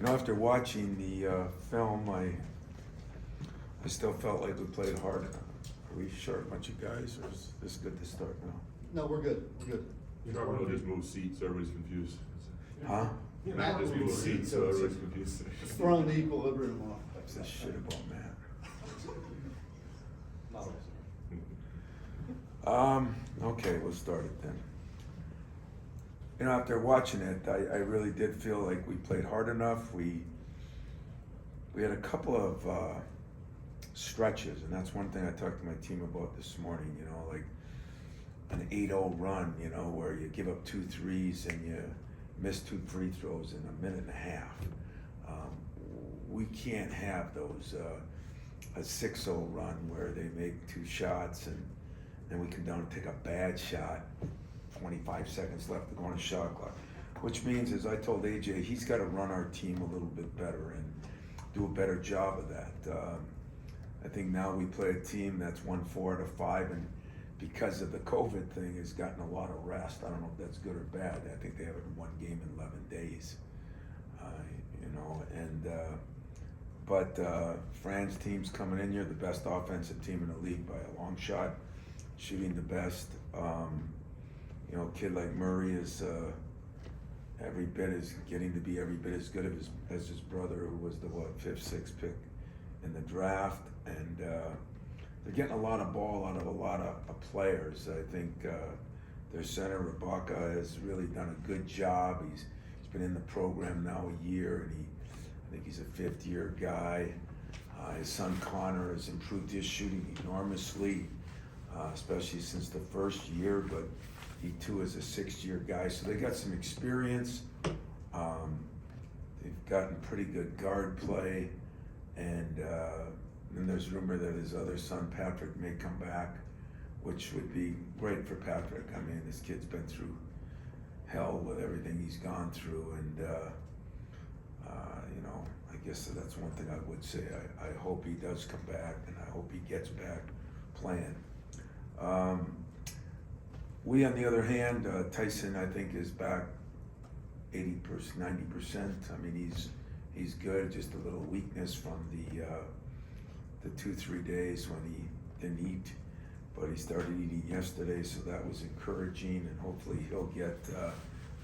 After watching the film, I still felt like we played hard. Are we short a bunch of guys, or is this good to start now? No, we're good, we're good. You probably will just move seats, so everybody's confused. Huh? You might just move seats, so everybody's confused. Just throwing the equilibrium off. What's this shit about Matt? Okay, we'll start it then. After watching it, I really did feel like we played hard enough. We had a couple of stretches, and that's one thing I talked to my team about this morning, like an 8-0 run, where you give up 2 threes and you miss 2 free throws in a minute and a half. We can't have those, a 6-0 run where they make 2 shots and then we come down and take a bad shot, 25 seconds left to go on a shot clock. Which means, as I told AJ, he's got to run our team a little bit better and do a better job of that. I think now we play a team that's won 4 out of 5, and because of the COVID thing, has gotten a lot of rest. I don't know if that's good or bad. I think they haven't won game in 11 days, But Fran's team's coming in here, the best offensive team in the league by a long shot, shooting the best. A kid like Murray is getting to be every bit as good as his brother, who was the 5th, 6th pick in the draft, and they're getting a lot of ball out of a lot of players. I think their center Rabaka has really done a good job. He's been in the program now a year, and I think he's a 5th-year guy. His son Connor has improved his shooting enormously, especially since the first year, but he too is a 6th-year guy, so they got some experience. They've gotten pretty good guard play, and then there's rumor that his other son Patrick may come back, which would be great for Patrick. I mean, this kid's been through hell with everything he's gone through, and I guess that's one thing I would say. I hope he does come back, and I hope he gets back playing. We, on the other hand, Tyson, I think, is back 80%, 90%. I mean, he's good. Just a little weakness from the 2-3 days when he didn't eat, but he started eating yesterday, so that was encouraging, and hopefully he'll get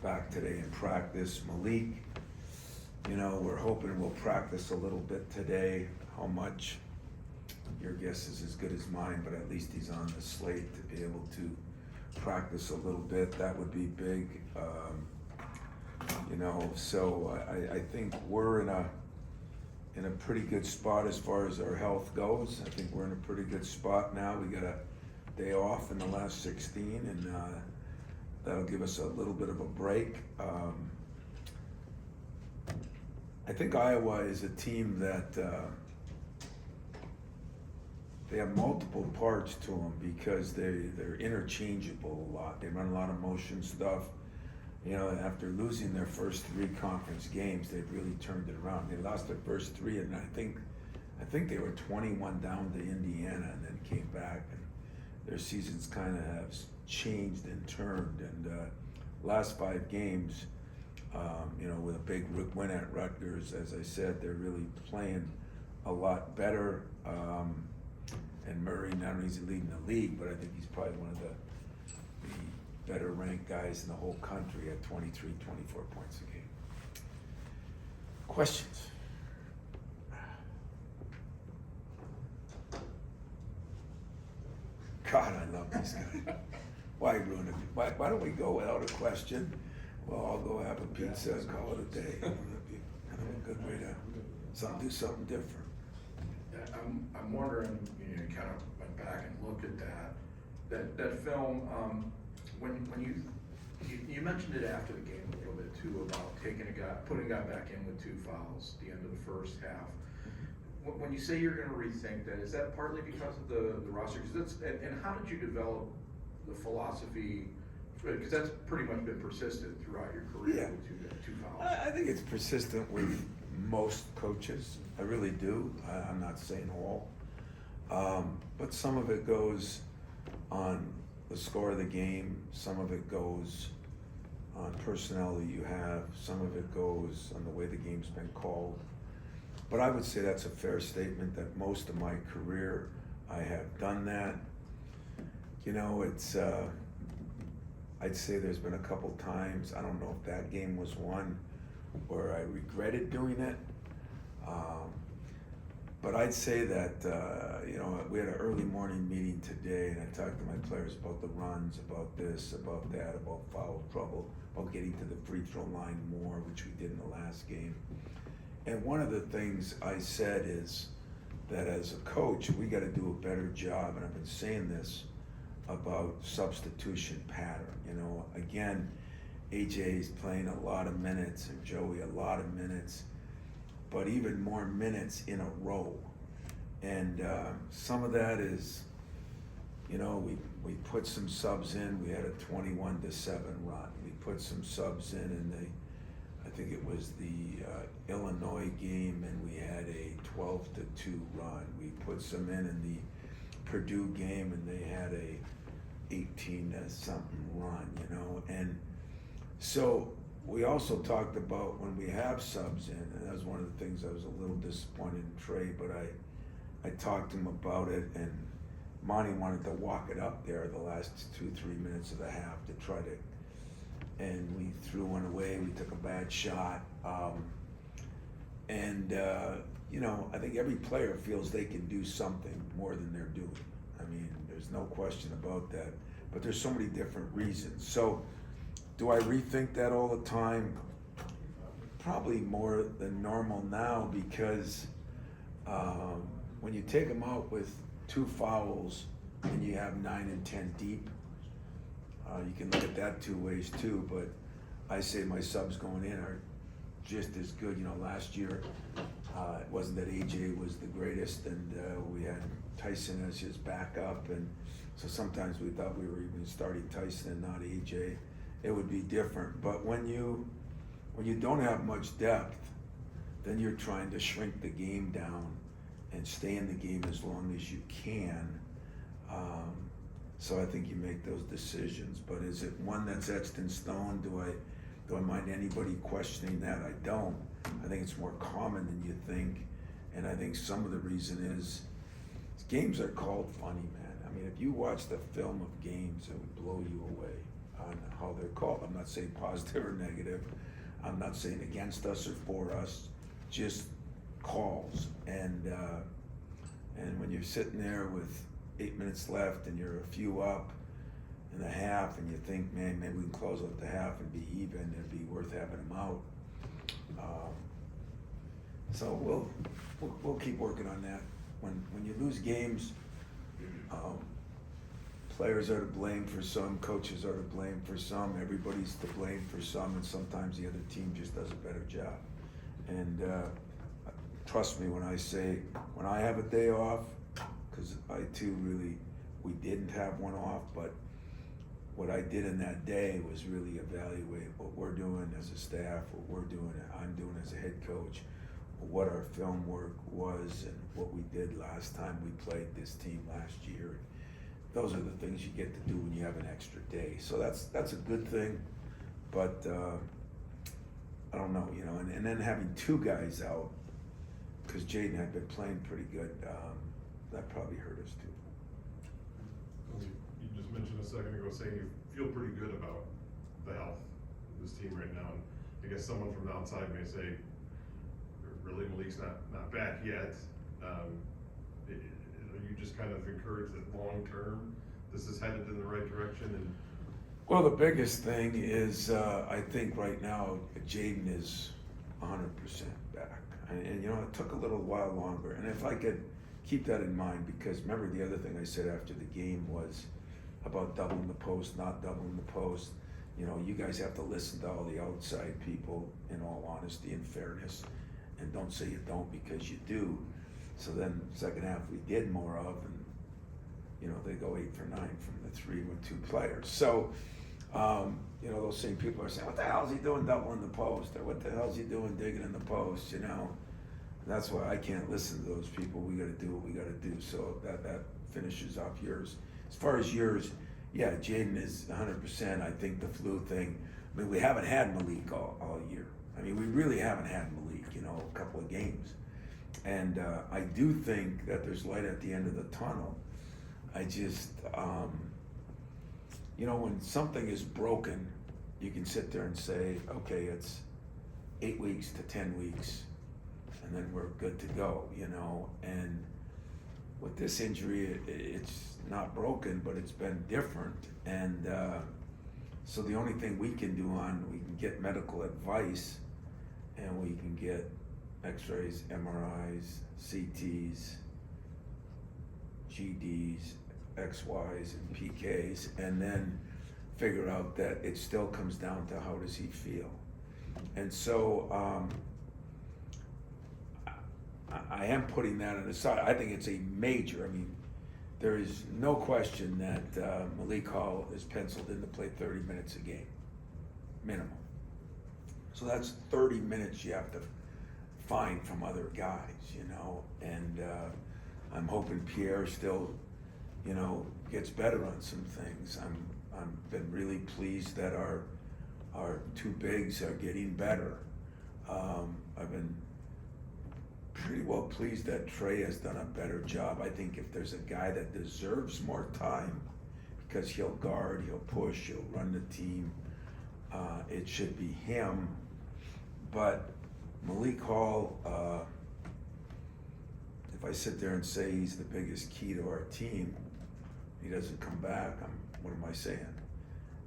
back today and practice. Malik, we're hoping we'll practice a little bit today. How much? Your guess is as good as mine, but at least he's on the slate to be able to practice a little bit. That would be big. So I think we're in a pretty good spot as far as our health goes. I think we're in a pretty good spot now. We got a day off in the last 16, and that'll give us a little bit of a break. I think Iowa is a team that they have multiple parts to them because they're interchangeable a lot. They run a lot of motion stuff. After losing their first 3 conference games, they've really turned it around. They lost their first 3, and I think they were 21 down to Indiana, and then came back. And their seasons kind of have changed and turned. And last 5 games, with a big win at Rutgers, as I said, they're really playing a lot better. And Murray, not only is he leading the league, but I think he's probably one of the better ranked guys in the whole country at 23, 24 points a game. Questions? God, I love this guy. Why ruin it? Why don't we go without a question? Well, I'll go have a pizza and call it a day. That'd be kind of a good way to do something different. I'm wondering, you kind of went back and looked at that film. When you mentioned it after the game a little bit too about putting a guy back in with 2 fouls at the end of the first half. When you say you're going to rethink that, is that partly because of the roster? And how did you develop the philosophy? Because that's pretty much been persistent throughout your career with 2 fouls. I think it's persistent with most coaches. I really do. I'm not saying all. But some of it goes on the score of the game. Some of it goes on personnel that you have. Some of it goes on the way the game's been called. But I would say that's a fair statement that most of my career I have done that. You know, it's, I'd say there's been a couple times, I don't know if that game was one, where I regretted doing it. But I'd say that, you know, we had an early morning meeting today, and I talked to my players about the runs, about this, about that, about foul trouble, about getting to the free throw line more, which we did in the last game. And one of the things I said is that as a coach, we got to do a better job, and I've been saying this about substitution pattern. You know, again, AJ's playing a lot of minutes, and Joey a lot of minutes, but even more minutes in a row. And some of that is, you know, we put some subs in. We had a 21-7 run. We put some subs in I think it was the Illinois game, and we had a 12-2 run. We put some in the Purdue game, and they had a 18-something run, you know. And so we also talked about when we have subs in, and that was one of the things I was a little disappointed in Trey, but I talked to him about it, and Monty wanted to walk it up there the last 2-3 minutes of the half to try to, and we threw one away. We took a bad shot, you know, I think every player feels they can do something more than they're doing. I mean, there's no question about that, but there's so many different reasons. So do I rethink that all the time? Probably more than normal now, because when you take them out with 2 fouls and you have 9 and 10 deep, you can look at that 2 ways too, but I say my subs going in are just as good. You know, last year, it wasn't that AJ was the greatest, and we had Tyson as his backup, and so sometimes we thought we were even starting Tyson and not AJ. It would be different. But when you don't have much depth, then you're trying to shrink the game down and stay in the game as long as you can. So I think you make those decisions. But is it one that's etched in stone? Do I mind anybody questioning that? I don't. I think it's more common than you think. And I think some of the reason is games are called funny, man. I mean, if you watch the film of games, it would blow you away on how they're called. I'm not saying positive or negative. I'm not saying against us or for us, just calls. And when you're sitting there with 8 minutes left and you're a few up in the half, and you think, man, maybe we can close out the half and be even, it'd be worth having them out. So we'll keep working on that. When you lose games, players are to blame for some, coaches are to blame for some, everybody's to blame for some, and sometimes the other team just does a better job. And trust me when I say, when I have a day off, because I too really, we didn't have one off, but what I did in that day was really evaluate what we're doing as a staff, what we're doing, I'm doing as a head coach, what our film work was, and what we did last time we played this team last year. Those are the things you get to do when you have an extra day. So that's a good thing, but I don't know, you know, and then having 2 guys out, because Jaden had been playing pretty good, that probably hurt us too. You just mentioned a second ago saying you feel pretty good about the health of this team right now. And I guess someone from the outside may say, really, Malik's not back yet. Are you just kind of encouraged that long term this is headed in the right direction? And Well, the biggest thing is, I think right now, Jaden is 100% back. And you know, it took a little while longer. And if I could keep that in mind, because remember the other thing I said after the game was about doubling the post, not doubling the post. You know, you guys have to listen to all the outside people, in all honesty and fairness, and don't say you don't, because you do. So then second half we did more of, and you know, they go 8 for 9 from the 3 with 2 players. So you know, those same people are saying, what the hell is he doing doubling the post? Or what the hell is he doing digging in the post, you know? And that's why I can't listen to those people. We gotta do what we gotta do. So that finishes off yours. As far as yours, yeah, Jaden is 100%. I think the flu thing I mean, we haven't had Malik all year. I mean, we really haven't had Malik, you know, a couple of games. And I do think that there's light at the end of the tunnel. I just, you know, when something is broken, you can sit there and say, okay, it's 8 weeks to 10 weeks, and then we're good to go, you know. And with this injury, it's not broken, but it's been different. And so the only thing we can do we can get medical advice, and we can get x-rays, MRIs, CTs, GDs, XYs, and PKs, and then figure out that it still comes down to how does he feel. And so I am putting that on the side. I think it's a major, I mean, there is no question that Malik Hall is penciled in to play 30 minutes a game, minimum. So that's 30 minutes you have to find from other guys, you know, and I'm hoping Pierre still, you know, gets better on some things. I've been really pleased that our two bigs are getting better. I've been pretty well pleased that Trey has done a better job. I think if there's a guy that deserves more time, because he'll guard, he'll push, he'll run the team, it should be him. But Malik Hall, if I sit there and say he's the biggest key to our team, he doesn't come back, what am I saying?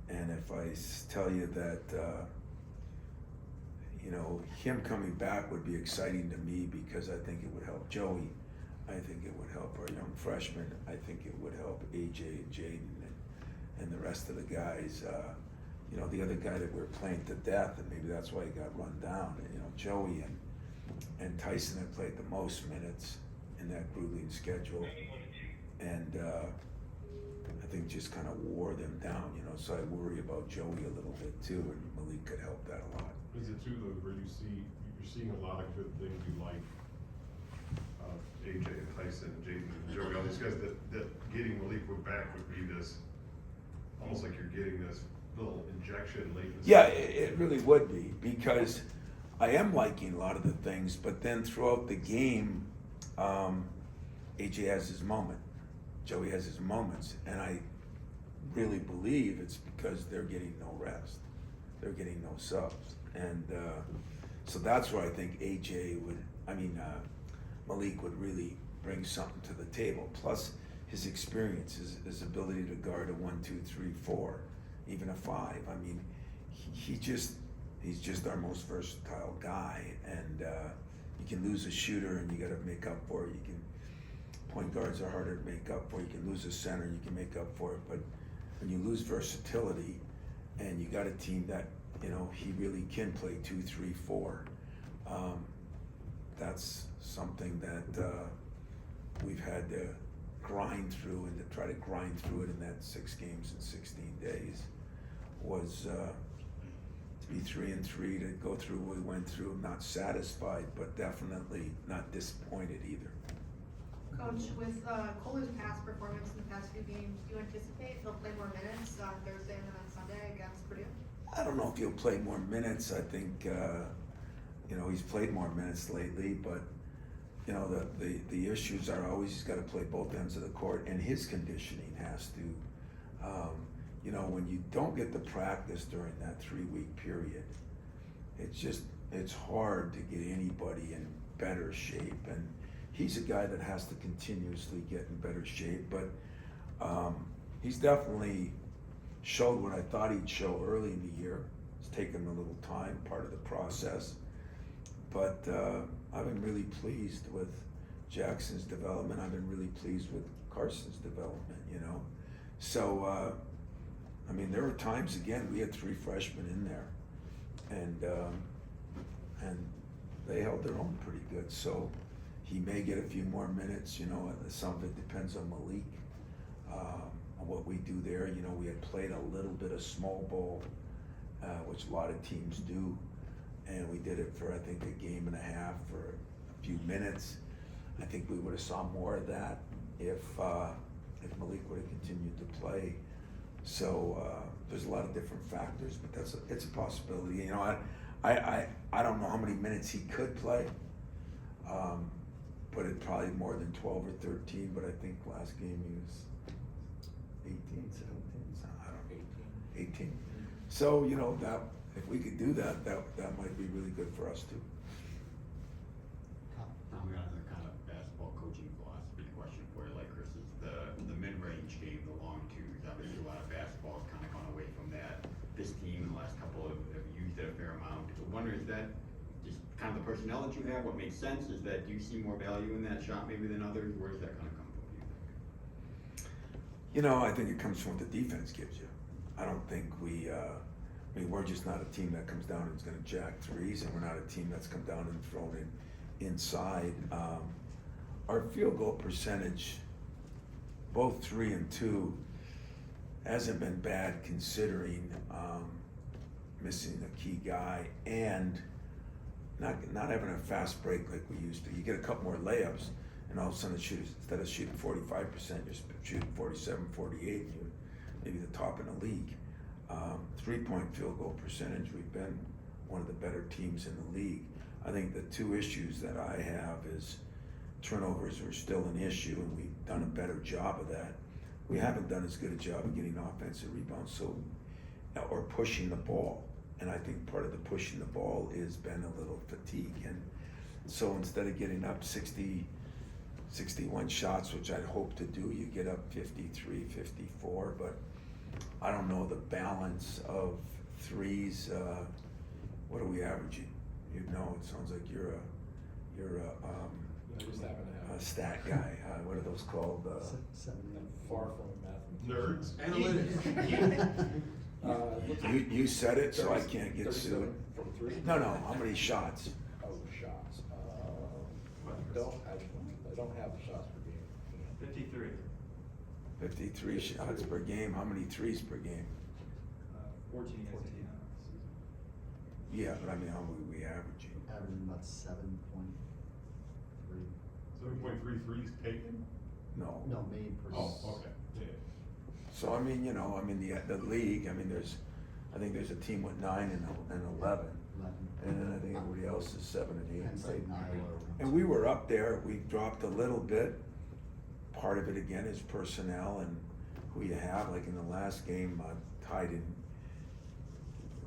And if I tell you that, you know, him coming back would be exciting to me because I think it would help Joey. I think it would help our young freshmen. I think it would help AJ and Jaden and the rest of the guys. You know, the other guy that we're playing to death, and maybe that's why he got run down. You know, Joey and Tyson have played the most minutes in that grueling schedule, and I think just kind of wore them down. You know, so I worry about Joey a little bit too, and Malik could help that a lot. Is it too, though, where you're seeing a lot of good things you like, AJ and Tyson and Jaden and Joey, all these guys, that getting Malik back would be this, almost like you're getting this little injection late in the Yeah, season. it really would be, because I am liking a lot of the things, but then throughout the game, AJ has his moment, Joey has his moments, and I really believe it's because they're getting no rest, they're getting no subs, and so that's where I think Malik would really bring something to the table. Plus his experience, his ability to guard a 1, 2, 3, 4, even a 5. I mean, he's just our most versatile guy, and you can lose a shooter and you got to make up for it. Point guards are harder to make up for. You can lose a center and you can make up for it. But when you lose versatility, and you got a team that, you know, he really can play 2, 3, 4. That's something that we've had to grind through, and to try to grind through it in that 6 games in 16 days was to be 3-3, to go through what we went through, not satisfied, but definitely not disappointed either. Coach, with Kohler's past performance in the past few games, do you anticipate he'll play more minutes on Thursday and then on Sunday against Purdue? I don't know if he'll play more minutes. I think, you know, he's played more minutes lately, but, you know, the issues are always he's got to play both ends of the court, and his conditioning has to, you know, when you don't get the practice during that 3-week period, it's hard to get anybody in better shape. And he's a guy that has to continuously get in better shape, but he's definitely showed what I thought he'd show early in the year. It's taken a little time, part of the process. But I've been really pleased with Jackson's development. I've been really pleased with Carson's development, you know. So, I mean, there were times, again, we had 3 freshmen in there, and they held their own pretty good. So he may get a few more minutes, you know. Some of it depends on Malik, on what we do there. You know, we had played a little bit of small ball, which a lot of teams do, and we did it for, I think, a game and a half for a few minutes. I think we would have saw more of that if Malik would have continued to play. So, there's a lot of different factors, but it's a possibility. You know, I don't know how many minutes he could play. But it probably more than 12 or 13, but I think last game he was 18, 17, I don't know, 18. So, you know, that, if we could do that, that might be really good for us too. Now we got another kind of basketball coaching philosophy question for you, like Chris, is the mid-range game, the long twos. Obviously, a lot of basketball has kind of gone away from that. This team in the last couple have used it a fair amount. So I wonder, is that just kind of the personnel that you have? What makes sense is that, do you see more value in that shot maybe than others? Where does that kind of come from, do you think? You know, I think it comes from what the defense gives you. I don't think I mean, we're just not a team that comes down and is gonna jack threes, and we're not a team that's come down and thrown it inside. Our field goal percentage, both 3 and 2, hasn't been bad considering missing a key guy and not having a fast break like we used to. You get a couple more layups, and all of a sudden instead of shooting 45%, you're shooting 47, 48, and you're maybe the top in the league. 3-point field goal percentage, we've been one of the better teams in the league. I think the two issues that I have is turnovers are still an issue, and we've done a better job of that. We haven't done as good a job of getting offensive rebounds, or pushing the ball. And I think part of the pushing the ball has been a little fatigue. And so instead of getting up 60, 61 shots, which I'd hope to do, you get up 53, 54, but I don't know the balance of threes. What are we averaging? You know, it sounds like you're a stat guy. What are those called? Far from math. Nerds. Analytics. You said it, so I can't get 37 sued. From three? No, how many shots? Oh, shots. I don't have the shots per game. 53. 53 shots per game. How many threes per game? 14 against 14. Indiana. Yeah, but I mean, how many we averaging? Averaging about 7.3. 7.3 threes taken? No. No, made per. Oh, okay, yeah. So I mean, you know, I mean the league. I mean, I think there's a team with 9 and 11, and then I think everybody else is 7 and 8. Penn State and Iowa. And we were up there. We've dropped a little bit. Part of it again is personnel and who you have. Like in the last game, Ty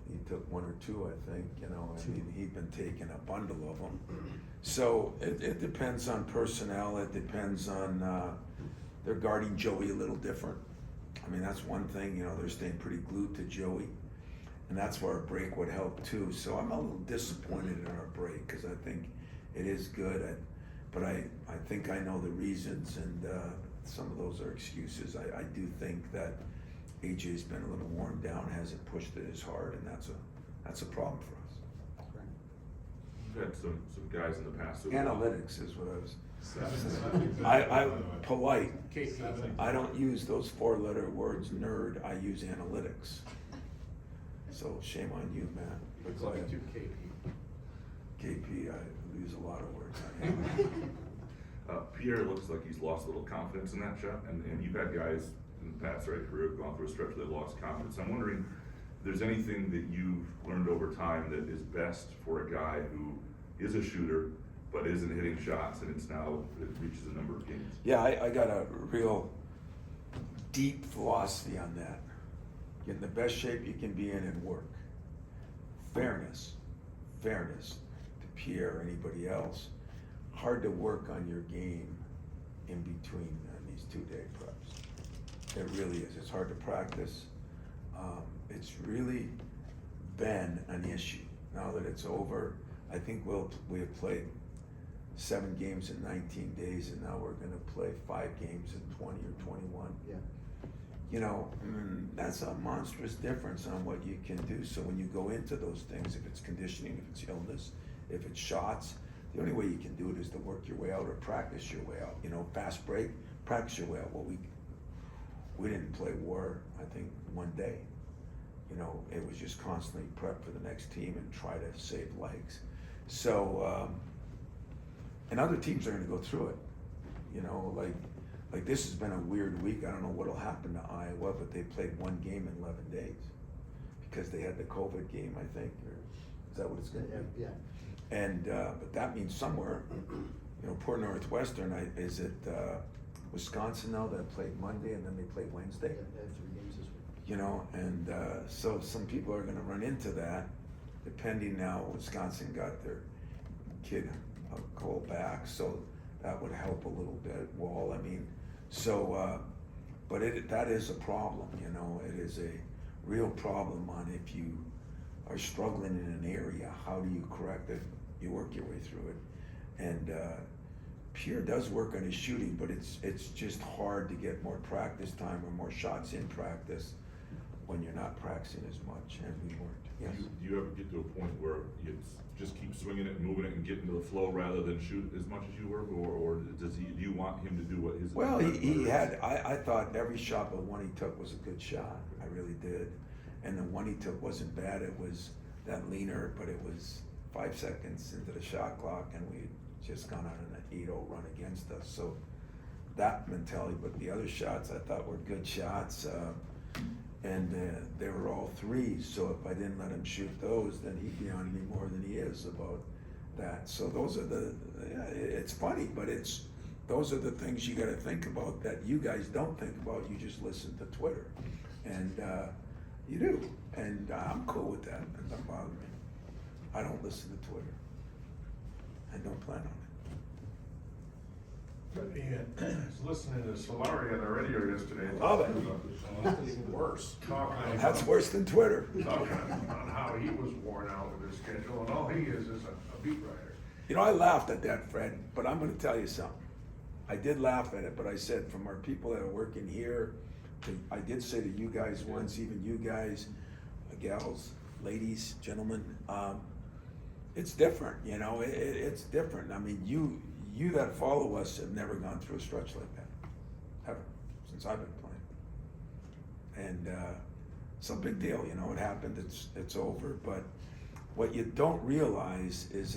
he took 1 or 2, I think. You know, I mean, he'd been taking a bundle of them. So it depends on personnel. It depends on they're guarding Joey a little different. I mean, that's one thing. You know, they're staying pretty glued to Joey, and that's where a break would help too. So I'm a little disappointed in our break because I think it is good. But I think I know the reasons, and some of those are excuses. I do think that AJ's been a little worn down, hasn't pushed it as hard, and that's a problem for us. We've had some guys in the past. Analytics is what I was. Seven. I'm polite. Seven. I don't use those 4-letter words, nerd. I use analytics. So shame on you, man. Looks like two KP. KP, I use a lot of words. Pierre looks like he's lost a little confidence in that shot, and you've had guys in the past, right, career gone through a stretch where they lost confidence. I'm wondering if there's anything that you've learned over time that is best for a guy who is a shooter but isn't hitting shots, and it reaches a number of games. Yeah, I got a real deep philosophy on that. Get in the best shape you can be in and work. Fairness to Pierre or anybody else. Hard to work on your game in between these 2-day preps. It really is. It's hard to practice. It's really been an issue. Now that it's over, I think we have played 7 games in 19 days, and now we're going to play 5 games in 20 or 21. Yeah. You know, that's a monstrous difference on what you can do. So when you go into those things, if it's conditioning, if it's illness, if it's shots, the only way you can do it is to work your way out or practice your way out. You know, fast break, practice your way out. Well, we didn't play war, I think, one day. You know, it was just constantly prep for the next team and try to save legs. So, and other teams are going to go through it. You know, like like this has been a weird week. I don't know what'll happen to Iowa, but they played one game in 11 days because they had the COVID game, I think, or is that what it's gonna be? Yeah. And, but that means somewhere, you know, poor Northwestern, is it, Wisconsin now that played Monday and then they played Wednesday? They have 3 games this week. You know, and, so some people are gonna run into that, depending now, Wisconsin got their kid Cole back, so that would help a little bit, Wall, I mean, so, but that is a problem, you know, it is a real problem on if you are struggling in an area, how do you correct it? You work your way through it. And Pierre does work on his shooting, but it's just hard to get more practice time or more shots in practice when you're not practicing as much, and we weren't. Yes. Do you ever get to a point where you just keep swinging it and moving it and getting to the flow rather than shoot as much as you were, or do you want him to do what his? Well, he had, I thought every shot but one he took was a good shot, I really did. And the one he took wasn't bad, it was that leaner, but it was 5 seconds into the shot clock and we just gone on an 8-0 run against us. So that mentality, but the other shots I thought were good shots. And they were all threes, so if I didn't let him shoot those, then he'd be on me more than he is about that. So those are yeah, it's funny, but those are the things you gotta think about that you guys don't think about, you just listen to Twitter. And you do, and I'm cool with that, it doesn't bother me. I don't listen to Twitter. I don't plan on it. But I was listening to Solari on the radio yesterday. Love it. It's even worse. Talking That's worse than Twitter. talking on how he was worn out with his schedule, and all he is a beat writer. You know, I laughed at that, Fred, but I'm gonna tell you something. I did laugh at it, but I said from our people that are working here, I did say to you guys once, even you guys, gals, ladies, gentlemen, it's different, you know, it's different. I mean, you that follow us have never gone through a stretch like that, ever, since I've been playing. And it's a big deal, you know, it happened, it's over, but what you don't realize is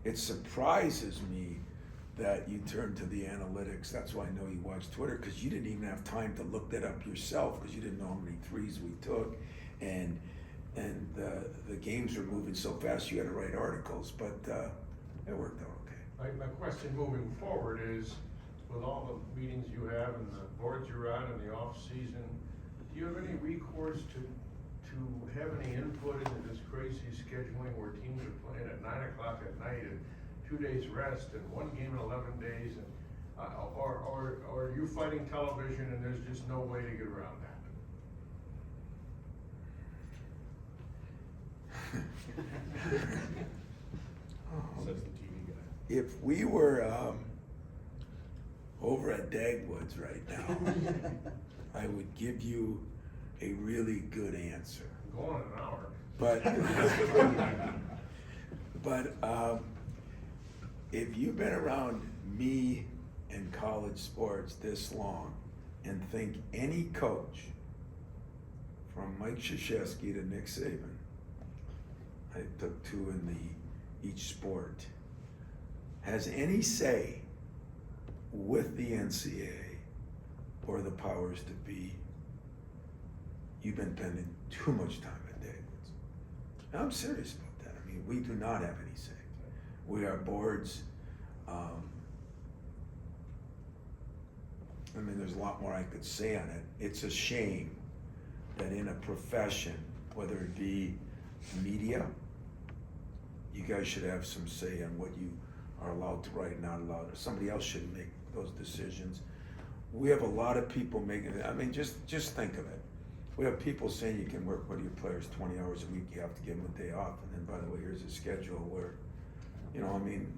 it surprises me that you turn to the analytics. That's why I know you watch Twitter, because you didn't even have time to look that up yourself, because you didn't know how many threes we took, and the games were moving so fast you had to write articles, but it worked out okay. My question moving forward is, with all the meetings you have and the boards you're on in the off-season, do you have any recourse to have any input into this crazy scheduling where teams are playing at 9 o'clock at night and 2 days rest and one game in 11 days, and or are you fighting television and there's just no way to get around that? Says the TV guy. If we were over at Dagwoods right now, I would give you a really good answer. Going in an hour. But if you've been around me in college sports this long and think any coach, from Mike Krzyzewski to Nick Saban, I took 2 in each sport, has any say with the NCAA or the powers to be, you've been spending too much time at Dagwoods. Now, I'm serious about that. I mean, we do not have any say. We are boards. I mean, there's a lot more I could say on it. It's a shame that in a profession, whether it be media, you guys should have some say on what you are allowed to write and not allowed, or somebody else should make those decisions. We have a lot of people making it. I mean, just think of it. We have people saying you can work with your players 20 hours a week, you have to give them a day off, and then by the way, here's a schedule where, you know, I mean,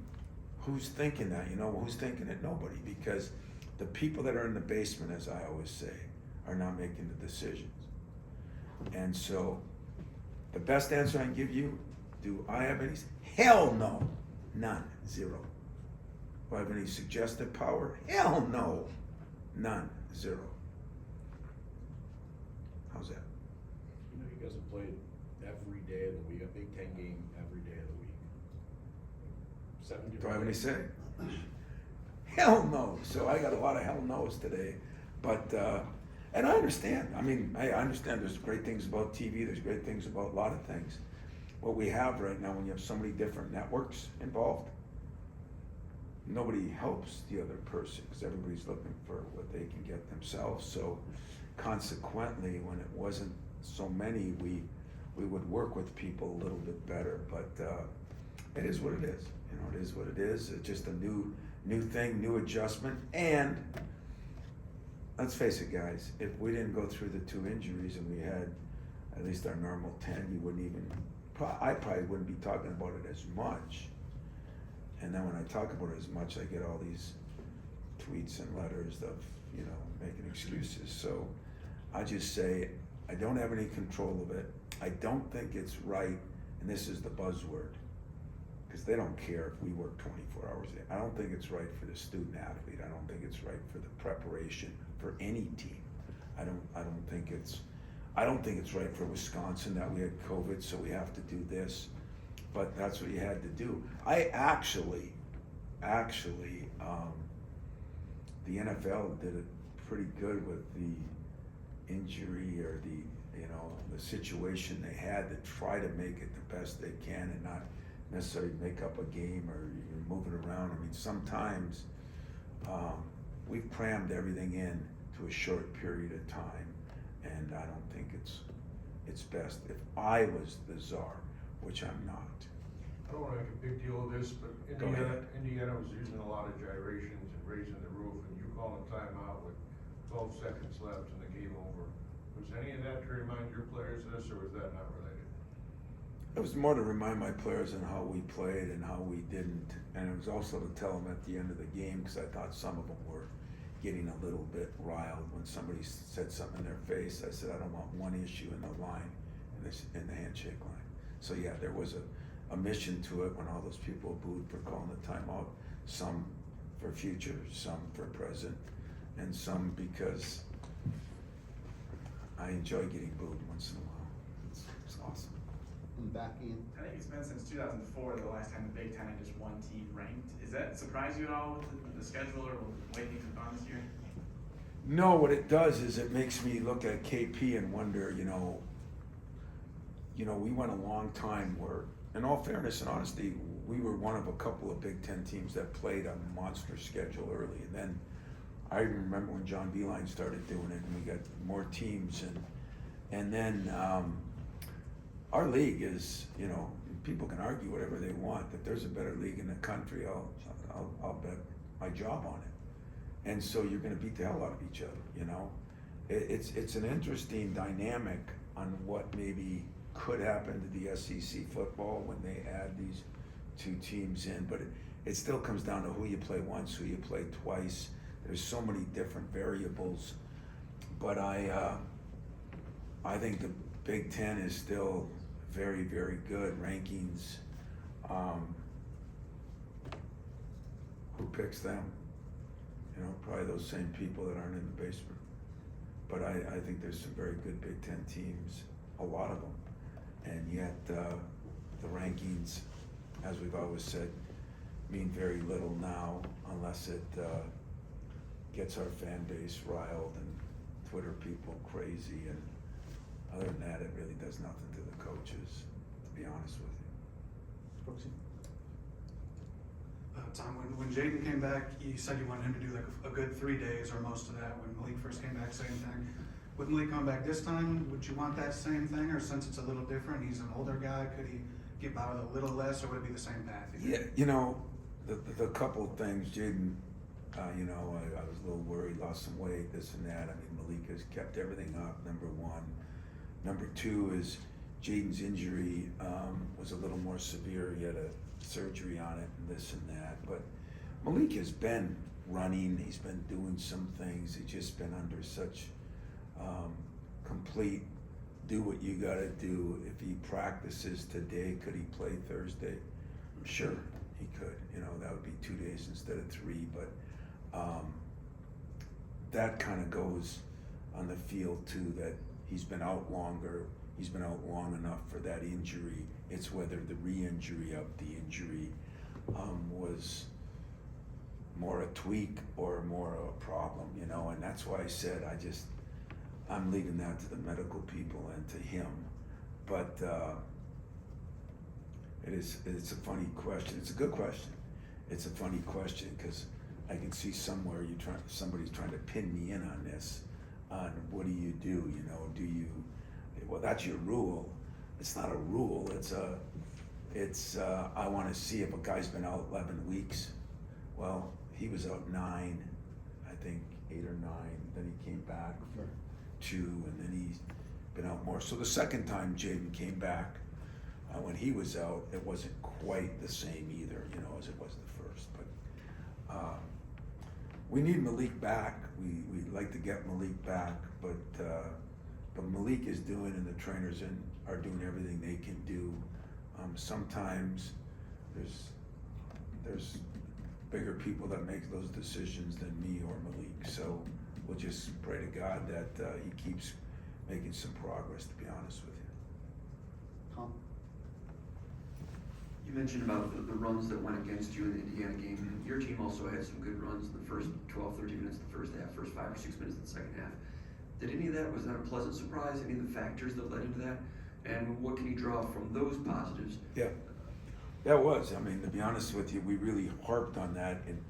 who's thinking that? You know, who's thinking it? Nobody, because the people that are in the basement, as I always say, are not making the decisions. And so, the best answer I can give you, do I have any? Hell no, none, 0. Do I have any suggestive power? Hell no, none, 0. How's that? You know, you guys have played every day of the week, a Big Ten game every day of the week. 7 Do I have any say? hell no. So I got a lot of hell no's today. But, and I understand. I mean, I understand there's great things about TV, there's great things about a lot of things. What we have right now, when you have so many different networks involved, nobody helps the other person because everybody's looking for what they can get themselves. So consequently, when it wasn't so many, we would work with people a little bit better. But it is what it is. You know, it is what it is. It's just a new thing, new adjustment. And let's face it, guys, if we didn't go through the 2 injuries and we had at least our normal 10, you wouldn't even, I probably wouldn't be talking about it as much. And then when I talk about it as much, I get all these tweets and letters of, you know, making excuses. So I just say, I don't have any control of it. I don't think it's right, and this is the buzzword, because they don't care if we work 24 hours a day. I don't think it's right for the student athlete. I don't think it's right for the preparation for any team. I don't think it's right for Wisconsin that we had COVID, so we have to do this. But that's what you had to do. I actually, the NFL did it pretty good with the injury or the situation they had to try to make it the best they can and not necessarily make up a game or you're moving around. I mean, sometimes we've crammed everything in to a short period of time, and I don't think it's best. If I was the czar, which I'm not. I don't wanna make a big deal of this, but Go ahead. Indiana was using a lot of gyrations and raising the roof, and you called a timeout with 12 seconds left and the game over. Was any of that to remind your players of this, or was that not related? It was more to remind my players on how we played and how we didn't, and it was also to tell them at the end of the game, because I thought some of them were getting a little bit riled when somebody said something in their face. I said, I don't want one issue in the line, in the handshake line. So yeah, there was a mission to it when all those people booed for calling the timeout, some for future, some for present, and some because I enjoy getting booed once in a while. It's awesome. Back in. I think it's been since 2004, the last time the Big Ten had just one team ranked. Does that surprise you at all with the schedule or the way things have gone this year? No, what it does is it makes me look at KP and wonder, we went a long time where, in all fairness and honesty, we were one of a couple of Big Ten teams that played a monster schedule early. And then I remember when John Beeline started doing it and we got more teams and then our league is, people can argue whatever they want. If there's a better league in the country, I'll bet my job on it. And so you're going to beat the hell out of each other. It's an interesting dynamic on what maybe could happen to the SEC football when they add these 2 teams in, but it still comes down to who you play once, who you play twice. There's so many different variables, but I think the Big Ten is still very, very good rankings. Who picks them? Probably those same people that aren't in the basement. But I think there's some very good Big Ten teams, a lot of them. And yet the rankings, as we've always said, mean very little now unless it gets our fan base riled and Twitter people crazy. And other than that, it really does nothing to the coaches, to be honest with you. Brooksy? Tom, when Jaden came back, you said you wanted him to do like a good 3 days or most of that. When Malik first came back, same thing. With Malik coming back this time, would you want that same thing, or since it's a little different, he's an older guy, could he get by with a little less, or would it be the same path? Yeah, the couple of things, Jaden, I was a little worried, lost some weight, this and that. I mean, Malik has kept everything up, number one. Number two is Jaden's injury was a little more severe. He had a surgery on it and this and that. But Malik has been running, he's been doing some things. He's just been under such complete do what you gotta do. If he practices today, could he play Thursday? Sure, he could. That would be 2 days instead of 3, but that kind of goes on the field too, that he's been out longer, he's been out long enough for that injury. It's whether the re-injury of the injury was more a tweak or more a problem, you know, and that's why I said I'm leaving that to the medical people and to him. But it's a funny question. It's a good question. It's a funny question because I can see somewhere somebody's trying to pin me in on this. On what do? You know, well, that's your rule. It's not a rule. I want to see if a guy's been out 11 weeks. Well, he was out 9, I think 8 or 9. Then he came back for 2, and then he's been out more. So the second time Jaden came back, when he was out, it wasn't quite the same either, you know, as it was the first. But we need Malik back. We'd like to get Malik back, but Malik is doing, and the trainers are doing everything they can do. Sometimes there's bigger people that make those decisions than me or Malik. So we'll just pray to God that he keeps making some progress, to be honest with you. Tom? You mentioned about the runs that went against you in the Indiana game. Your team also had some good runs in the first 12, 13 minutes of the first half, first 5 or 6 minutes of the second half. Did any of that, was that a pleasant surprise? Any of the factors that led into that? And what can you draw from those positives? Yeah, that was. I mean, to be honest with you, we really harped on that in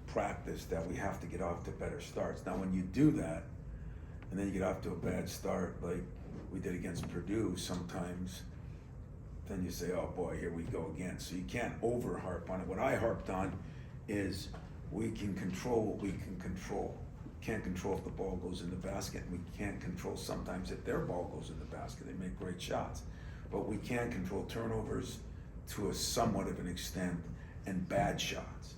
practice, that we have to get off to better starts. Now, when you do that, and then you get off to a bad start, like we did against Purdue, sometimes, then you say, oh boy, here we go again. So you can't over harp on it. What I harped on is we can control what we can control. Can't control if the ball goes in the basket. We can't control sometimes if their ball goes in the basket. They make great shots. But we can control turnovers to a somewhat of an extent and bad shots.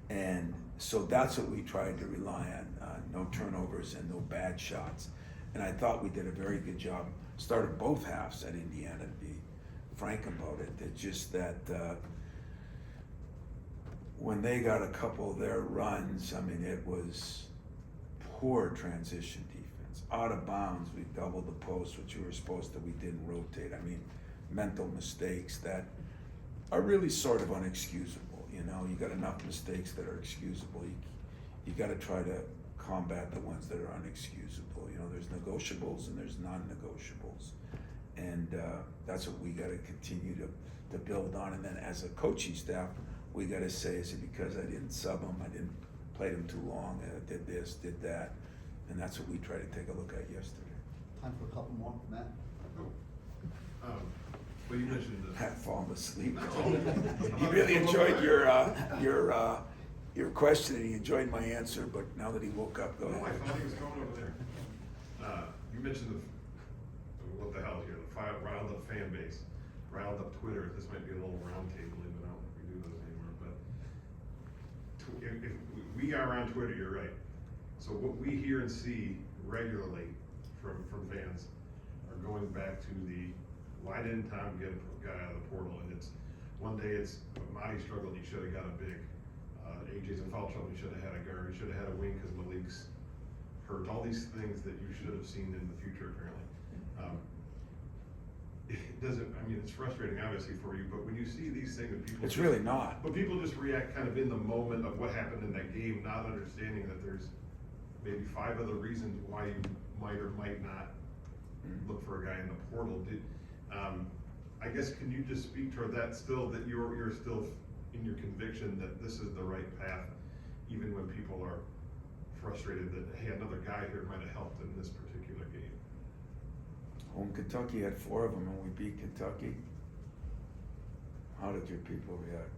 And so that's what we tried to rely on, no turnovers and no bad shots. And I thought we did a very good job. Started both halves at Indiana, to be frank about it. It's just that when they got a couple of their runs, I mean, it was poor transition defense. Out of bounds, we doubled the post, which we were supposed to, we didn't rotate. I mean, mental mistakes that are really sort of unexcusable. You know, you got enough mistakes that are excusable. You got to try to combat the ones that are unexcusable. You know, there's negotiables and there's non-negotiables. And that's what we got to continue to build on. And then as a coaching staff, we got to say, is it because I didn't sub them, I didn't play them too long, did this, did that. And that's what we tried to take a look at yesterday. Time for a couple more, Matt? Well, you mentioned the. I've fallen asleep. No. He really enjoyed your question, and he enjoyed my answer, but now that he woke up, go No, I ahead. thought he was going over there. You mentioned what the hell here, the Roundup fan base, Roundup Twitter. This might be a little round table, even though we do those anymore. But if we are on Twitter, you're right. So what we hear and see regularly from fans are going back to the why didn't Tom get a guy out of the portal? And it's one day it's Marty struggled, he should have got a big. AJ's in foul trouble, he should have had a guard, he should have had a wing because Malik's hurt. All these things that you should have seen in the future, apparently. It doesn't, I mean, it's frustrating obviously for you, but when you see these things that people. It's really not. But people just react kind of in the moment of what happened in that game, not understanding that there's maybe 5 other reasons why you might or might not look for a guy in the portal. I guess, can you just speak toward that still, that you're still in your conviction that this is the right path, even when people are frustrated that, hey, another guy here might have helped in this particular game? When Kentucky had 4 of them and we beat Kentucky, how did your people react?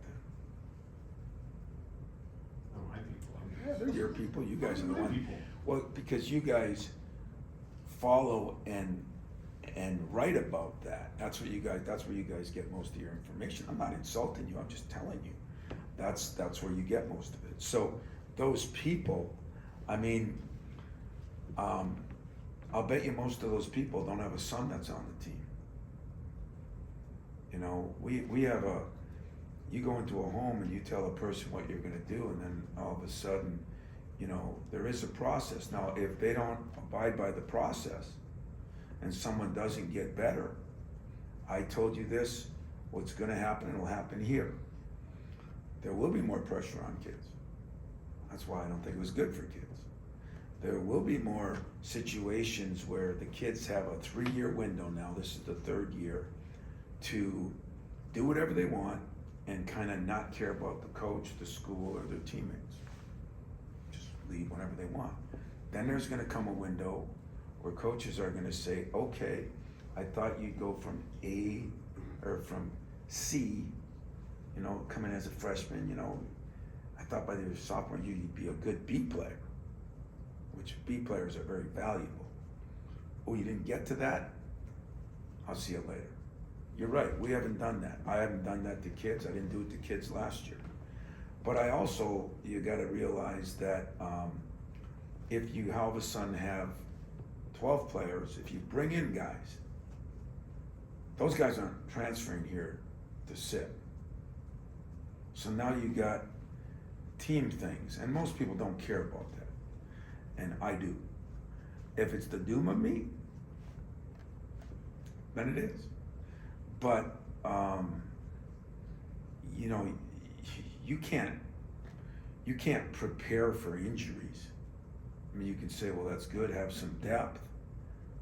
Oh, my people. Yeah, they're your people. You guys are the They're ones. people. Well, because you guys follow and write about that. That's where you guys get most of your information. I'm not insulting you, I'm just telling you. That's where you get most of it. So those people, I mean, I'll bet you most of those people don't have a son that's on the team. You know, we have you go into a home and you tell a person what you're gonna do, and then all of a sudden, you know, there is a process. Now, if they don't abide by the process and someone doesn't get better, I told you this, what's gonna happen, it'll happen here. There will be more pressure on kids. That's why I don't think it was good for kids. There will be more situations where the kids have a 3-year window now, this is the 3rd year, to do whatever they want and kind of not care about the coach, the school, or their teammates. Just leave whenever they want. Then there's gonna come a window where coaches are gonna say, okay, I thought you'd go from A or from C, you know, coming as a freshman, you know, I thought by your sophomore year you'd be a good B player, which B players are very valuable. Oh, you didn't get to that? I'll see you later. You're right, we haven't done that. I haven't done that to kids. I didn't do it to kids last year. But I also, you gotta realize that if you all of a sudden have 12 players, if you bring in guys, those guys aren't transferring here to sit. So now you got team things, and most people don't care about that. And I do. If it's the doom of me, then it is. But, you know, you can't prepare for injuries. I mean, you can say, well, that's good, have some depth.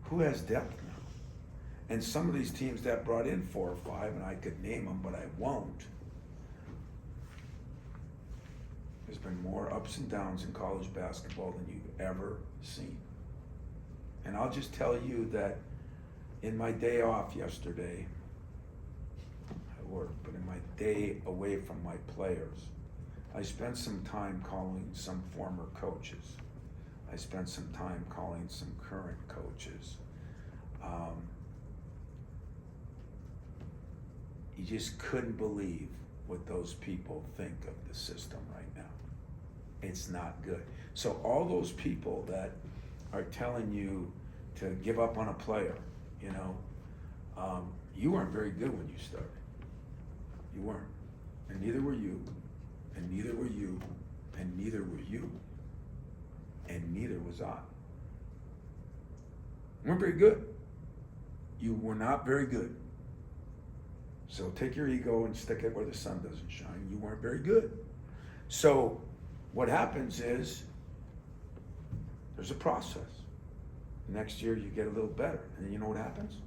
Who has depth now? And some of these teams that brought in 4 or 5, and I could name them, but I won't. There's been more ups and downs in college basketball than you've ever seen. And I'll just tell you that in my day off yesterday, I worked, but in my day away from my players, I spent some time calling some former coaches. I spent some time calling some current coaches. You just couldn't believe what those people think of the system right now. It's not good. So all those people that are telling you to give up on a player, you know, you weren't very good when you started. You weren't. And neither were you. And neither were you. And neither were you. And neither was I. You weren't very good. You were not very good. So take your ego and stick it where the sun doesn't shine. You weren't very good. So what happens is there's a process. Next year you get a little better. And then you know what happens?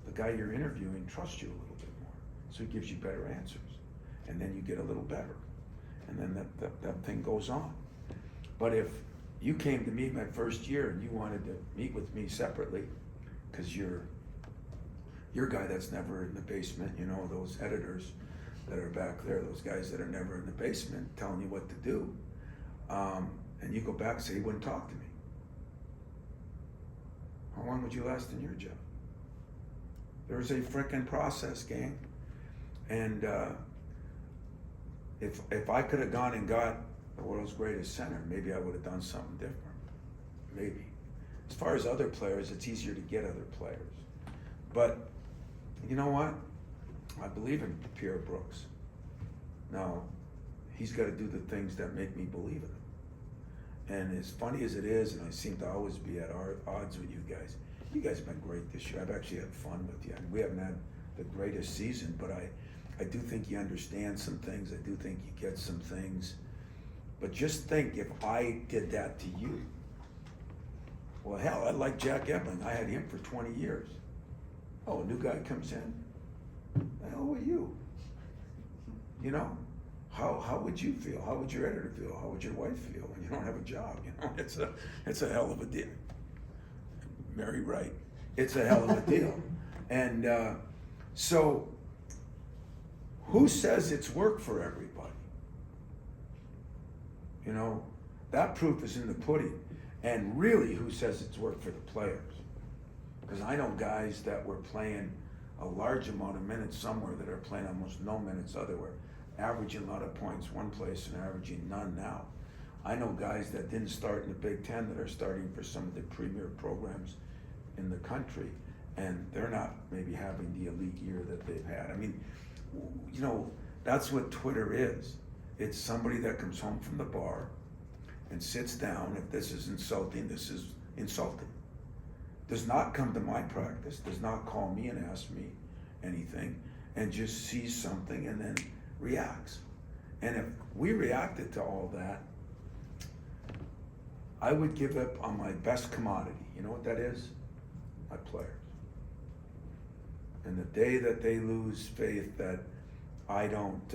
The guy you're interviewing trusts you a little bit more. So he gives you better answers. And then you get a little better. And then that thing goes on. But if you came to me my first year and you wanted to meet with me separately, because you're a guy that's never in the basement, you know, those editors that are back there, those guys that are never in the basement telling you what to do, and you go back and say you wouldn't talk to me. How long would you last in your job? There's a frickin' process, gang. And if I could have gone and got the world's greatest center, maybe I would have done something different. Maybe. As far as other players, it's easier to get other players. But you know what? I believe in Pierre Brooks. Now, he's got to do the things that make me believe in him. And as funny as it is, and I seem to always be at odds with you guys have been great this year. I've actually had fun with you. And we haven't had the greatest season, but I do think you understand some things. I do think you get some things. But just think if I did that to you. Well, hell, I like Jack Ebling. I had him for 20 years. Oh, a new guy comes in. The hell are you? You know, how would you feel? How would your editor feel? How would your wife feel when you don't have a job? You know, it's a hell of a deal. Mary Wright. It's a hell of a deal. And so, who says it's work for everybody? You know, that proof is in the pudding. And really, who says it's work for the players? Because I know guys that were playing a large amount of minutes somewhere that are playing almost no minutes otherwhere, averaging a lot of points one place and averaging none now. I know guys that didn't start in the Big Ten that are starting for some of the premier programs in the country, and they're not maybe having the elite year that they've had. I mean, you know, that's what Twitter is. It's somebody that comes home from the bar and sits down. If this is insulting, this is insulting. Does not come to my practice, does not call me and ask me anything, and just sees something and then reacts. And if we reacted to all that, I would give up on my best commodity. You know what that is? My players. And the day that they lose faith that I don't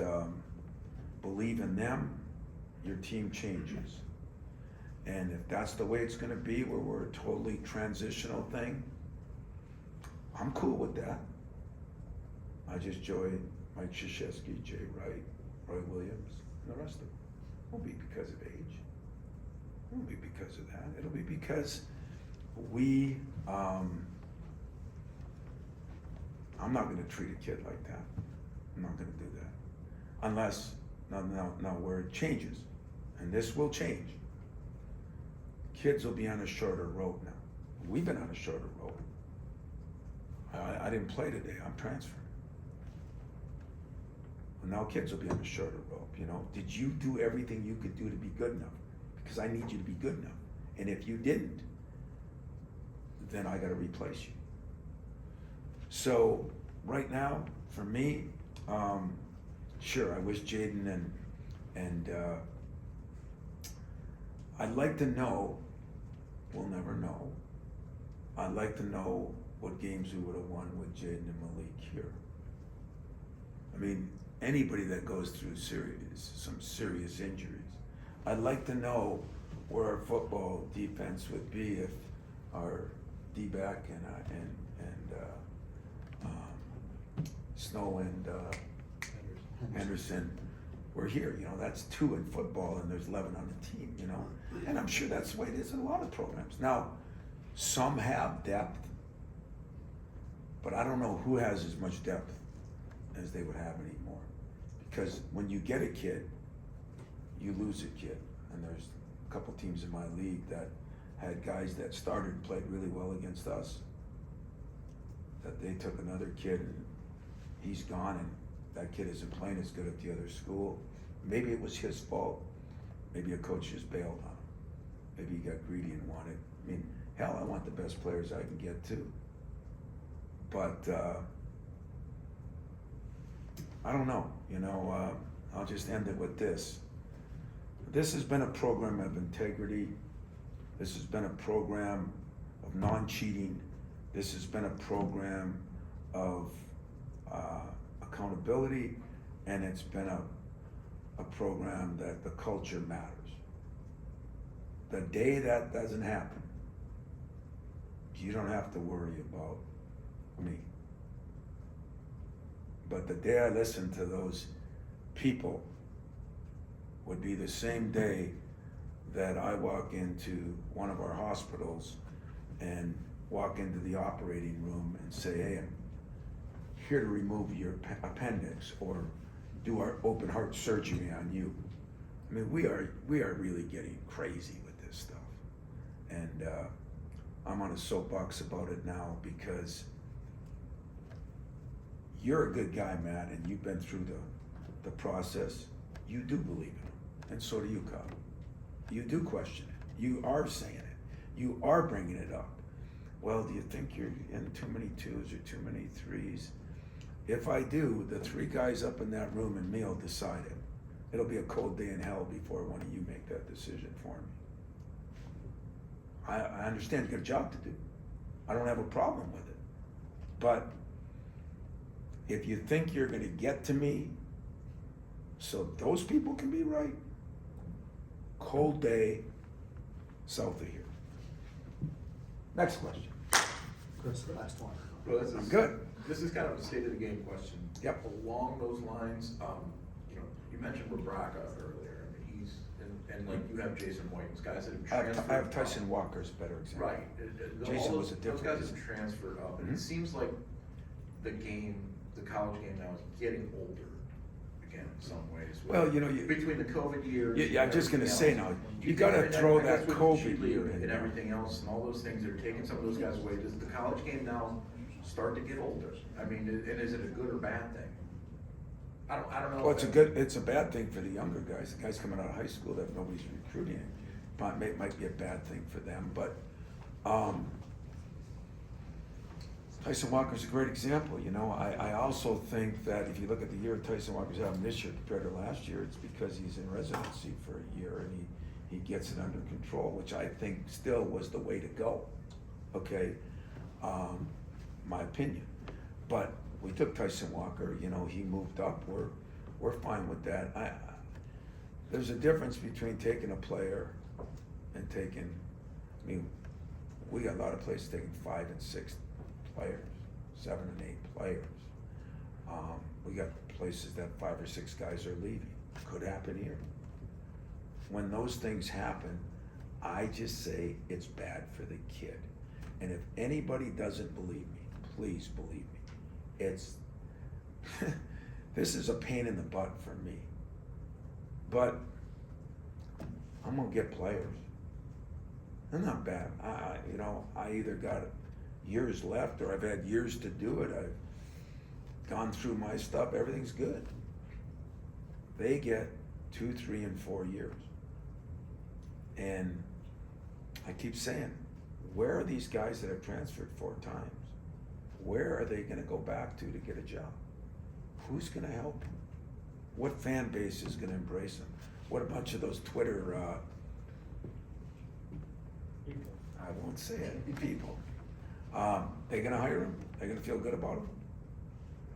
believe in them, your team changes. And if that's the way it's gonna be, where we're a totally transitional thing, I'm cool with that. I just joined Mike Krzyzewski, Jay Wright, Roy Williams, and the rest of them. It won't be because of age. It won't be because of that. It'll be because we, I'm not gonna treat a kid like that. I'm not gonna do that. Unless, now where it changes, and this will change. Kids will be on a shorter rope now. We've been on a shorter rope. I didn't play today, I'm transferring. Well, now kids will be on a shorter rope, you know? Did you do everything you could do to be good enough? Because I need you to be good enough. And if you didn't, then I gotta replace you. So, right now, for me, sure, I wish Jaden and I'd like to know, we'll never know, I'd like to know what games we would have won with Jaden and Malik here. I mean, anybody that goes through some serious injuries, I'd like to know where our football defense would be if our D-back and Snow and Henderson were here. You know, that's 2 in football and there's 11 on the team, you know? And I'm sure that's the way it is in a lot of programs. Now, some have depth, but I don't know who has as much depth as they would have anymore. Because when you get a kid, you lose a kid. And there's a couple teams in my league that had guys that started and played really well against us, that they took another kid and he's gone and that kid isn't playing as good at the other school. Maybe it was his fault. Maybe a coach just bailed on him. Maybe he got greedy and wanted, I mean, hell, I want the best players I can get too. But I don't know, you know, I'll just end it with this. This has been a program of integrity. This has been a program of non-cheating. This has been a program of accountability, and it's been a program that the culture matters. The day that doesn't happen, you don't have to worry about me. But the day I listen to those people would be the same day that I walk into one of our hospitals and walk into the operating room and say, hey, I'm here to remove your appendix or do our open heart surgery on you. I mean, we are really getting crazy with this stuff. And I'm on a soapbox about it now because you're a good guy, Matt, and you've been through the process. You do believe in him, and so do you, Kyle. You do question it. You are saying it. You are bringing it up. Well, do you think you're in too many 2s or too many 3s? If I do, the 3 guys up in that room and me will decide it. It'll be a cold day in hell before one of you make that decision for me. I understand you got a job to do. I don't have a problem with it. But if you think you're gonna get to me so those people can be right, cold day south of here. Next question. Chris, the last one. Well, this I'm is good. This is kind of a state of the game question. Yep. Along those lines, you know, you mentioned Rebraca earlier. I mean, and like you have Jason White, guys that have transferred. I have Tyson Walker's a better example. Right. Jason All was a those different. guys have transferred up, and Mhm. it seems like the college game now is getting older again in some ways. Well, you know, between the COVID years. Yeah, I'm and just gonna everything say else, now, do you think gotta throw I guess that with COVID Shealy year in and there. everything else, and all those things that are taking some of those guys away. Does the college game now start to get older? I mean, and is it a good or bad thing? I don't know. Well, it's a bad thing for the younger guys. The guys coming out of high school that nobody's recruiting. Might be a bad thing for them, but Tyson Walker's a great example. You know, I also think that if you look at the year Tyson Walker's having this year compared to last year, it's because he's in residency for a year and he gets it under control, which I think still was the way to go, okay? My opinion. But we took Tyson Walker, you know, he moved up, we're fine with that. There's a difference between taking a player and taking, I mean, we got a lot of places taking 5 and 6 players, 7 and 8 players. We got places that 5 or 6 guys are leaving. Could happen here. When those things happen, I just say it's bad for the kid. And if anybody doesn't believe me, please believe me. It's, this is a pain in the butt for me. But I'm gonna get players. They're not bad. You know, I either got years left or I've had years to do it. I've gone through my stuff. Everything's good. They get 2, 3, and 4 years. And I keep saying, where are these guys that have transferred 4 times? Where are they gonna go back to get a job? Who's gonna help them? What fan base is gonna embrace them? What a bunch of those Twitter, I won't say it, people. They gonna hire him? They gonna feel good about him?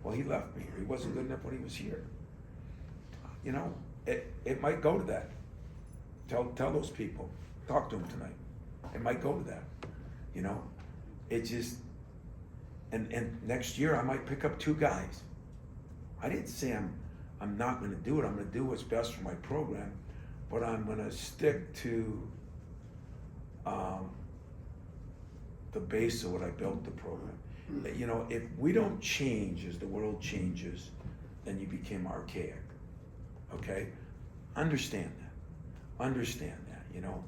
Well, he left me, or he wasn't good enough when he was here. You know, it might go to that. Tell those people, talk to them tonight. It might go to that, you know? It just, and next year I might pick up 2 guys. I didn't say I'm not gonna do it. I'm gonna do what's best for my program, but I'm gonna stick to the base of what I built the program. You know, if we don't change as the world changes, then you become archaic, okay? Understand that, you know?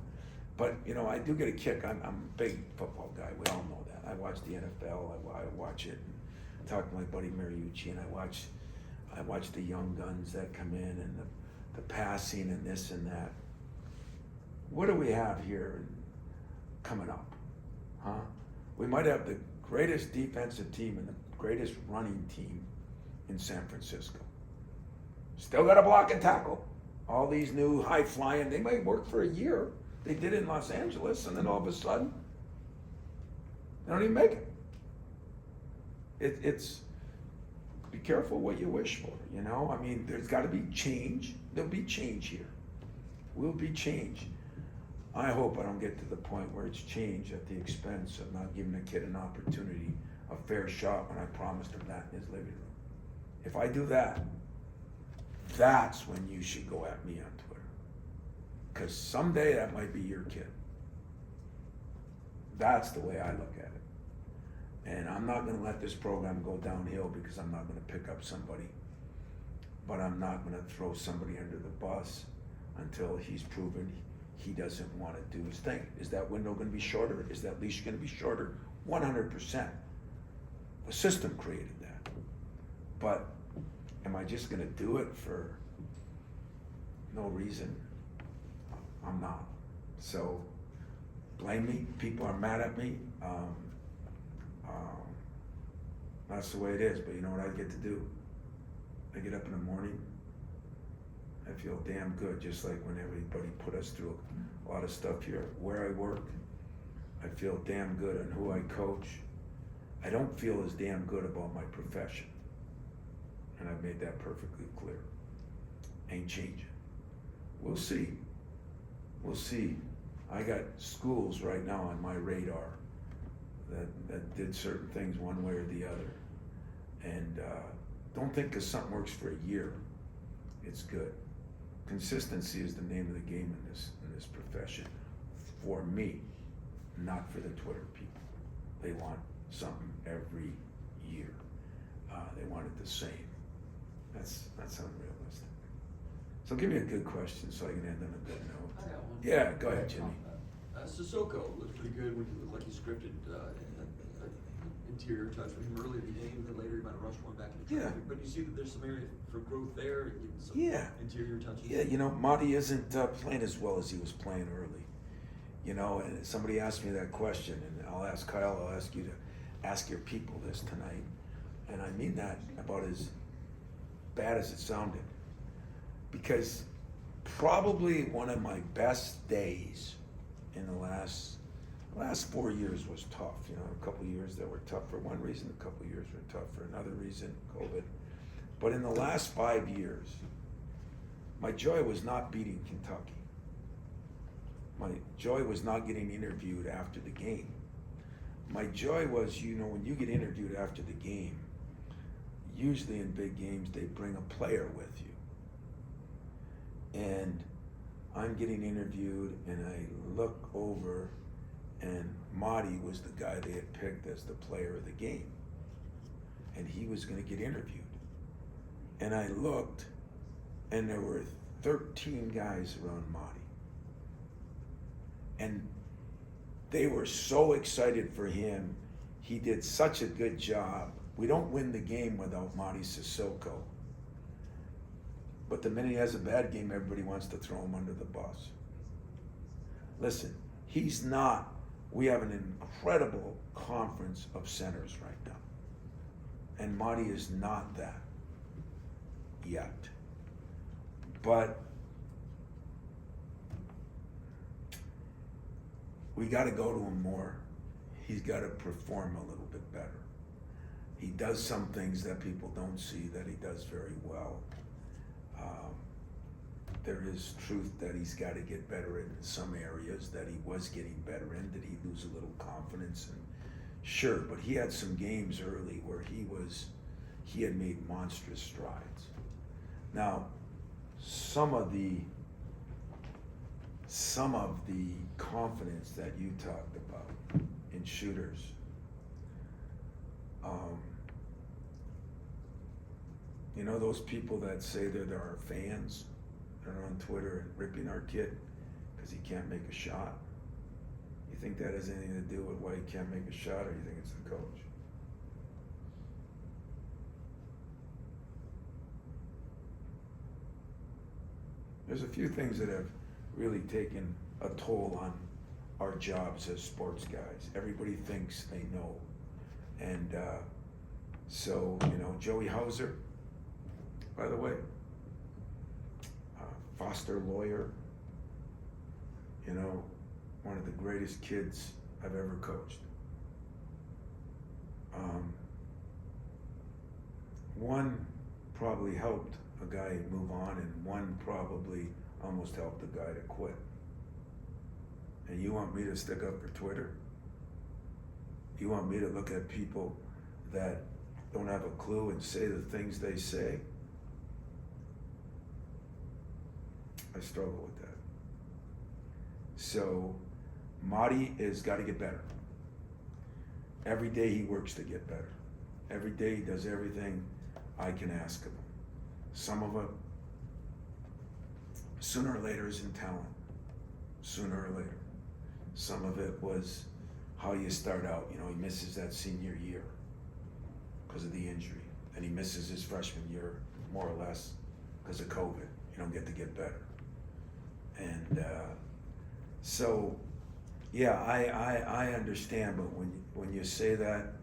But, you know, I do get a kick. I'm a big football guy. We all know that. I watch the NFL. I watch it and talk to my buddy Mariucci, and I watch the young guns that come in and the passing and this and that. What do we have here coming up, huh? We might have the greatest defensive team and the greatest running team in San Francisco. Still got to block and tackle. All these new high flying, they might work for a year. They did it in Los Angeles, and then all of a sudden, they don't even make it. It's be careful what you wish for, you know? I mean, there's got to be change. There'll be change here. Will be change. I hope I don't get to the point where it's change at the expense of not giving a kid an opportunity, a fair shot when I promised him that in his living room. If I do that, that's when you should go at me on Twitter. Because someday that might be your kid. That's the way I look at it. And I'm not gonna let this program go downhill because I'm not gonna pick up somebody. But I'm not gonna throw somebody under the bus until he's proven he doesn't wanna do his thing. Is that window gonna be shorter? Is that leash gonna be shorter? 100%. The system created that. But am I just gonna do it for no reason? I'm not. So blame me. People are mad at me. That's the way it is. But you know what I get to do? I get up in the morning. I feel damn good, just like when everybody put us through a lot of stuff here. Where I work, I feel damn good on who I coach. I don't feel as damn good about my profession. And I've made that perfectly clear. Ain't changing. We'll see. We'll see. I got schools right now on my radar that did certain things one way or the other. And don't think because something works for a year, it's good. Consistency is the name of the game in this profession. For me, not for the Twitter people. They want something every year. They want it the same. That's unrealistic. So give me a good question so I can end on a good note. I got one. Yeah, go ahead, Jimmy. Sissoko looked pretty good when he looked like he scripted interior touch with him early in the game, then later he might have rushed one back into traffic. But you see that there's some area for growth there, some interior touches. Yeah, you know, Marty isn't playing as well as he was playing early. You know, and somebody asked me that question, and I'll ask Kyle, I'll ask you to ask your people this tonight. And I mean that about as bad as it sounded. Because probably one of my best days in the last 4 years was tough. You know, a couple of years that were tough for one reason, a couple of years were tough for another reason, COVID. But in the last 5 years, my joy was not beating Kentucky. My joy was not getting interviewed after the game. My joy was, you know, when you get interviewed after the game, usually in big games, they bring a player with you. And I'm getting interviewed, and I look over, and Marty was the guy they had picked as the player of the game. And he was gonna get interviewed. And I looked, and there were 13 guys around Marty. And they were so excited for him. He did such a good job. We don't win the game without Marty Sissoko. But the minute he has a bad game, everybody wants to throw him under the bus. Listen, he's not. We have an incredible conference of centers right now. And Marty is not that yet. But we got to go to him more. He's got to perform a little bit better. He does some things that people don't see that he does very well. There is truth that he's got to get better in some areas that he was getting better in. Did he lose a little confidence? And sure, but he had some games early where he had made monstrous strides. Now, some of the confidence that you talked about in shooters, you know those people that say they're our fans, that are on Twitter ripping our kid because he can't make a shot? You think that has anything to do with why he can't make a shot, or you think it's the coach? There's a few things that have really taken a toll on our jobs as sports guys. Everybody thinks they know. And so, you know, Joey Hauser, by the way, Foster lawyer, you know, one of the greatest kids I've ever coached. One probably helped a guy move on, and one probably almost helped a guy to quit. And you want me to stick up for Twitter? You want me to look at people that don't have a clue and say the things they say? I struggle with that. So Marty has got to get better. Every day he works to get better. Every day he does everything I can ask of him. Some of it, sooner or later, is in talent. Sooner or later. Some of it was how you start out. You know, he misses that senior year because of the injury. And he misses his freshman year, more or less, because of COVID. You don't get to get better. And so, yeah, I understand, but when you say that,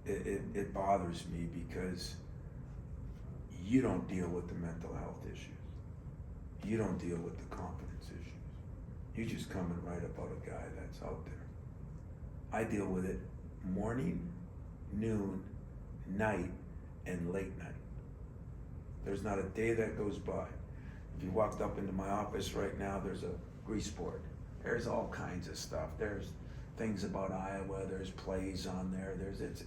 it bothers me, because you don't deal with the mental health issues. You don't deal with the confidence issues. You just come and write about a guy that's out there. I deal with it morning, noon, night, and late night. There's not a day that goes by. If you walked up into my office right now, there's a grease board. There's all kinds of stuff. There's things about Iowa. There's plays on there.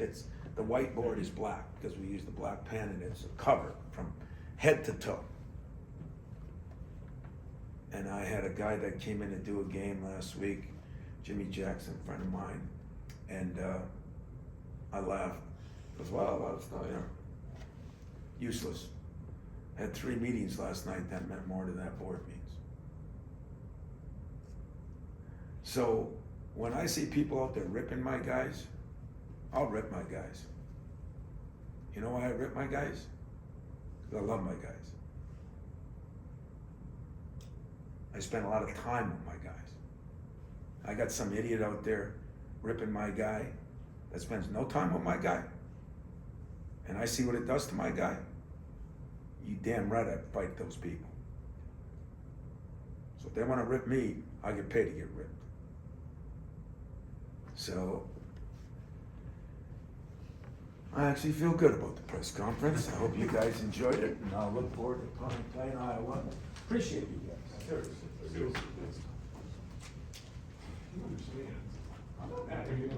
It's the whiteboard is black because we use the black pen, and it's a cover from head to toe. And I had a guy that came in to do a game last week, Jimmy Jackson, a friend of mine, and I laughed. He goes, "Wow, that's not, you know, useless. Had 3 meetings last night that meant more to that board means." So when I see people out there ripping my guys, I'll rip my guys. You know why I rip my guys? Because I love my guys. I spend a lot of time with my guys. I got some idiot out there ripping my guy that spends no time with my guy, and I see what it does to my guy. you damn right I'd fight those people. So if they wanna rip me, I get paid to get ripped. So, I actually feel good about the press conference. I hope you guys enjoyed it, and I'll look forward to playing Iowa. Appreciate you guys, seriously. Good. You understand. I'm not mad at you.